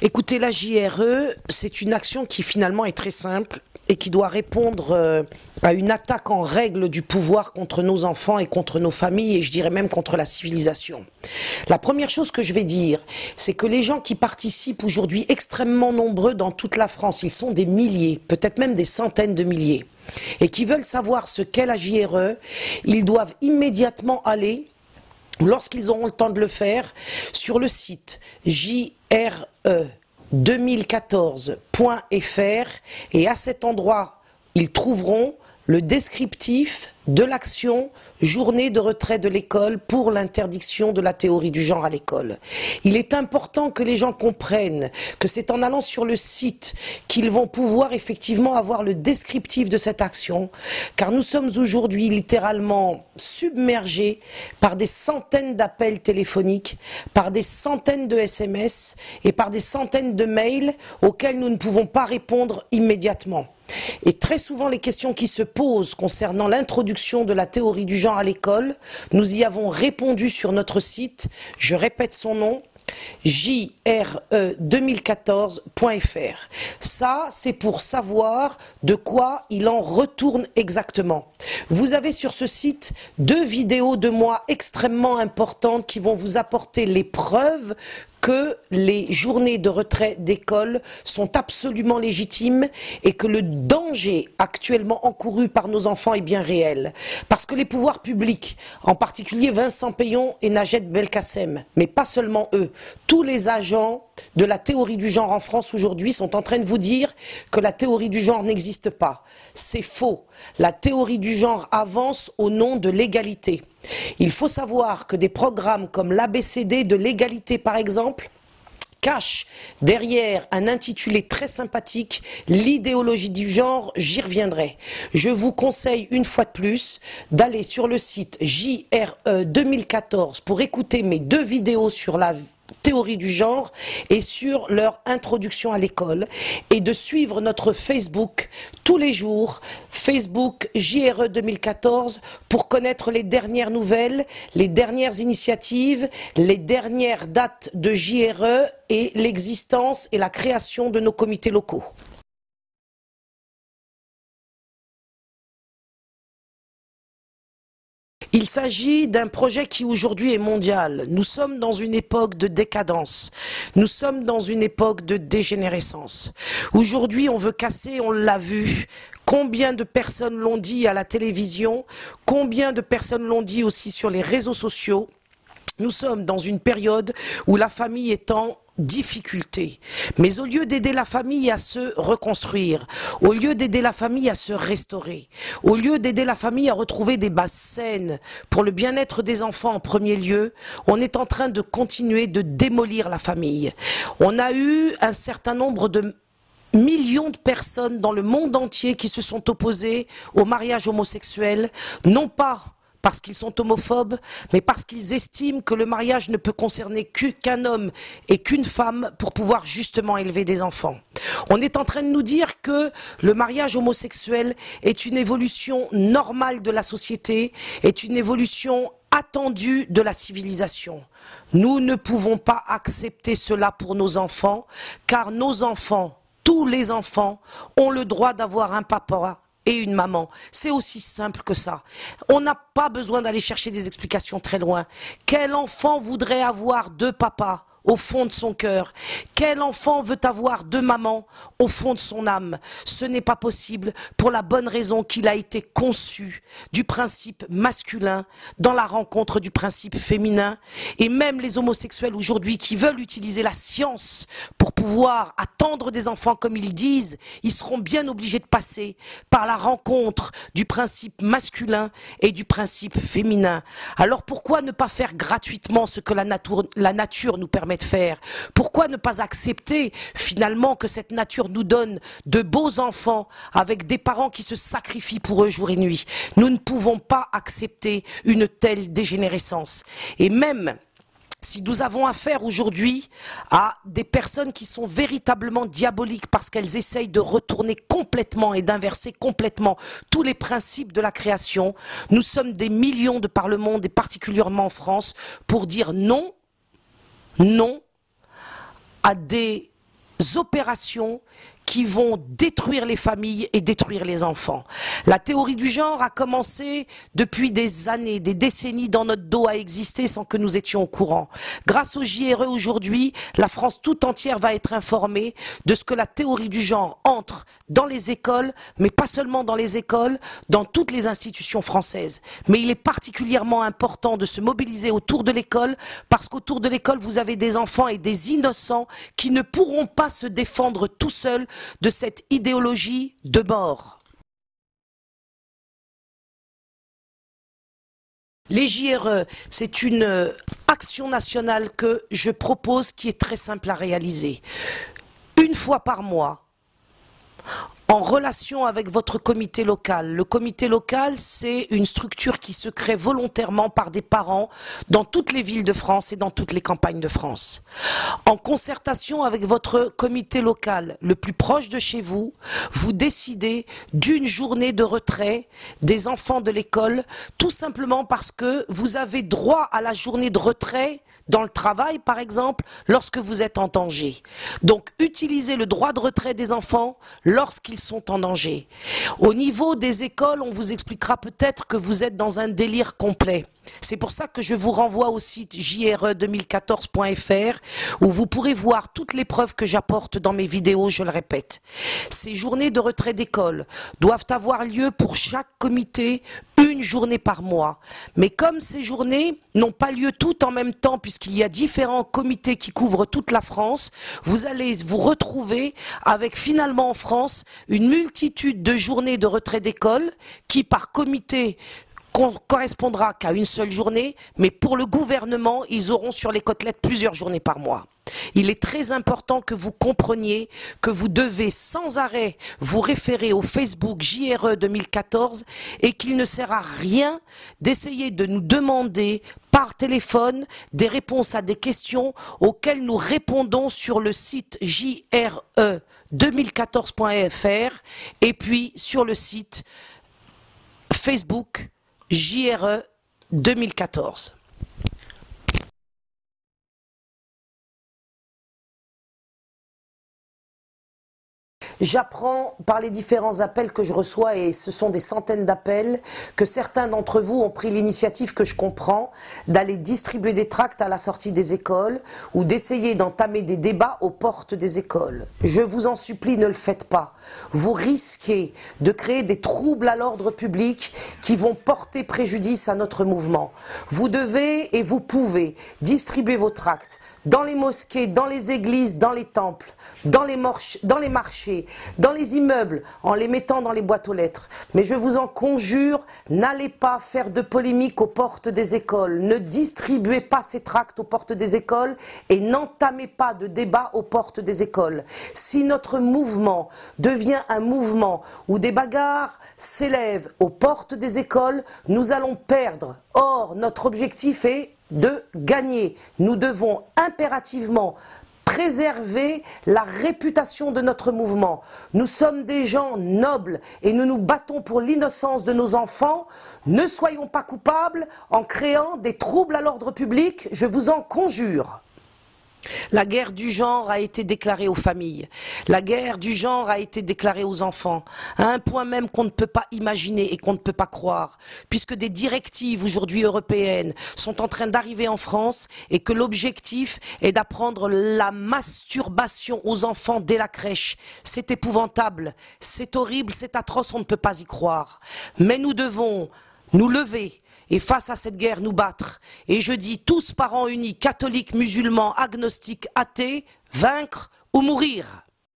Écoutez, la JRE, c'est une action qui finalement est très simple et qui doit répondre à une attaque en règle du pouvoir contre nos enfants et contre nos familles et je dirais même contre la civilisation. La première chose que je vais dire, c'est que les gens qui participent aujourd'hui extrêmement nombreux dans toute la France, ils sont des milliers, peut-être même des centaines de milliers, et qui veulent savoir ce qu'est la JRE, ils doivent immédiatement aller, lorsqu'ils auront le temps de le faire, sur le site jre2014.fr et à cet endroit, ils trouveront le descriptif de l'action journée de retrait de l'école pour l'interdiction de la théorie du genre à l'école. Il est important que les gens comprennent que c'est en allant sur le site qu'ils vont pouvoir effectivement avoir le descriptif de cette action, car nous sommes aujourd'hui littéralement submergés par des centaines d'appels téléphoniques, par des centaines de SMS et par des centaines de mails auxquels nous ne pouvons pas répondre immédiatement. Et très souvent, les questions qui se posent concernant l'introduction de la théorie du genre à l'école, nous y avons répondu sur notre site, je répète son nom, jre2014.fr. Ça, c'est pour savoir de quoi il en retourne exactement. Vous avez sur ce site 2 vidéos de moi extrêmement importantes qui vont vous apporter les preuves que les journées de retrait d'école sont absolument légitimes et que le danger actuellement encouru par nos enfants est bien réel. Parce que les pouvoirs publics, en particulier Vincent Peillon et Najat Belkacem, mais pas seulement eux, tous les agents de la théorie du genre en France aujourd'hui sont en train de vous dire que la théorie du genre n'existe pas. C'est faux. La théorie du genre avance au nom de l'égalité. Il faut savoir que des programmes comme l'ABCD de l'égalité par exemple cache derrière un intitulé très sympathique l'idéologie du genre, j'y reviendrai. Je vous conseille une fois de plus d'aller sur le site JRE2014 pour écouter mes 2 vidéos sur la théorie du genre et sur leur introduction à l'école et de suivre notre Facebook tous les jours, Facebook JRE 2014 pour connaître les dernières nouvelles, les dernières initiatives, les dernières dates de JRE et l'existence et la création de nos comités locaux. Il s'agit d'un projet qui aujourd'hui est mondial. Nous sommes dans une époque de décadence. Nous sommes dans une époque de dégénérescence. Aujourd'hui, on veut casser, on l'a vu. Combien de personnes l'ont dit à la télévision? Combien de personnes l'ont dit aussi sur les réseaux sociaux? Nous sommes dans une période où la famille est en difficulté. Mais au lieu d'aider la famille à se reconstruire, au lieu d'aider la famille à se restaurer, au lieu d'aider la famille à retrouver des bases saines pour le bien-être des enfants en premier lieu, on est en train de continuer de démolir la famille. On a eu un certain nombre de millions de personnes dans le monde entier qui se sont opposées au mariage homosexuel, non pas parce qu'ils sont homophobes, mais parce qu'ils estiment que le mariage ne peut concerner qu'un homme et qu'une femme pour pouvoir justement élever des enfants. On est en train de nous dire que le mariage homosexuel est une évolution normale de la société, est une évolution attendue de la civilisation. Nous ne pouvons pas accepter cela pour nos enfants, car nos enfants, tous les enfants, ont le droit d'avoir un papa et une maman. C'est aussi simple que ça. On n'a pas besoin d'aller chercher des explications très loin. Quel enfant voudrait avoir 2 papas au fond de son cœur? Quel enfant veut avoir 2 mamans au fond de son âme? Ce n'est pas possible pour la bonne raison qu'il a été conçu du principe masculin dans la rencontre du principe féminin. Et même les homosexuels aujourd'hui qui veulent utiliser la science pour pouvoir attendre des enfants comme ils disent, ils seront bien obligés de passer par la rencontre du principe masculin et du principe féminin. Alors pourquoi ne pas faire gratuitement ce que la nature nous permet de faire? Pourquoi ne pas accepter finalement que cette nature nous donne de beaux enfants avec des parents qui se sacrifient pour eux jour et nuit? Nous ne pouvons pas accepter une telle dégénérescence. Et même si nous avons affaire aujourd'hui à des personnes qui sont véritablement diaboliques parce qu'elles essayent de retourner complètement et d'inverser complètement tous les principes de la création, nous sommes des millions de par le monde et particulièrement en France pour dire non, non à des des opérations qui vont détruire les familles et détruire les enfants. La théorie du genre a commencé depuis des années, des décennies dans notre dos à exister sans que nous étions au courant. Grâce au JRE aujourd'hui, la France tout entière va être informée de ce que la théorie du genre entre dans les écoles, mais pas seulement dans les écoles, dans toutes les institutions françaises. Mais il est particulièrement important de se mobiliser autour de l'école, parce qu'autour de l'école, vous avez des enfants et des innocents qui ne pourront pas se défendre tout seuls de cette idéologie de mort. Les JRE, c'est une action nationale que je propose qui est très simple à réaliser. Une fois par mois, en relation avec votre comité local. Le comité local, c'est une structure qui se crée volontairement par des parents dans toutes les villes de France et dans toutes les campagnes de France. En concertation avec votre comité local le plus proche de chez vous, vous décidez d'une journée de retrait des enfants de l'école, tout simplement parce que vous avez droit à la journée de retrait dans le travail, par exemple, lorsque vous êtes en danger. Donc, utilisez le droit de retrait des enfants lorsqu'ils sont en danger. Au niveau des écoles, on vous expliquera peut-être que vous êtes dans un délire complet. C'est pour ça que je vous renvoie au site jre2014.fr où vous pourrez voir toutes les preuves que j'apporte dans mes vidéos, je le répète. Ces journées de retrait d'école doivent avoir lieu pour chaque comité une journée par mois. Mais comme ces journées n'ont pas lieu toutes en même temps, puisqu'il y a différents comités qui couvrent toute la France, vous allez vous retrouver avec finalement en France une multitude de journées de retrait d'école qui par comité correspondra qu'à une seule journée, mais pour le gouvernement, ils auront sur les côtelettes plusieurs journées par mois. Il est très important que vous compreniez que vous devez sans arrêt vous référer au Facebook JRE 2014 et qu'il ne sert à rien d'essayer de nous demander par téléphone des réponses à des questions auxquelles nous répondons sur le site jre2014.fr et puis sur le site Facebook JRE 2014. J'apprends par les différents appels que je reçois, et ce sont des centaines d'appels, que certains d'entre vous ont pris l'initiative, que je comprends, d'aller distribuer des tracts à la sortie des écoles ou d'essayer d'entamer des débats aux portes des écoles. Je vous en supplie, ne le faites pas. Vous risquez de créer des troubles à l'ordre public qui vont porter préjudice à notre mouvement. Vous devez et vous pouvez distribuer vos tracts dans les mosquées, dans les églises, dans les temples, dans les marchés, dans les immeubles, en les mettant dans les boîtes aux lettres. Mais je vous en conjure, n'allez pas faire de polémique aux portes des écoles. Ne distribuez pas ces tracts aux portes des écoles et n'entamez pas de débat aux portes des écoles. Si notre mouvement devient un mouvement où des bagarres s'élèvent aux portes des écoles, nous allons perdre. Or, notre objectif est de gagner. Nous devons impérativement préserver la réputation de notre mouvement. Nous sommes des gens nobles et nous nous battons pour l'innocence de nos enfants. Ne soyons pas coupables en créant des troubles à l'ordre public, je vous en conjure. La guerre du genre a été déclarée aux familles. La guerre du genre a été déclarée aux enfants, à un point même qu'on ne peut pas imaginer et qu'on ne peut pas croire, puisque des directives aujourd'hui européennes sont en train d'arriver en France et que l'objectif est d'apprendre la masturbation aux enfants dès la crèche. C'est épouvantable, c'est horrible, c'est atroce, on ne peut pas y croire. Mais nous devons nous lever et face à cette guerre nous battre. Et je dis tous parents unis, catholiques, musulmans, agnostiques, athées, vaincre ou mourir.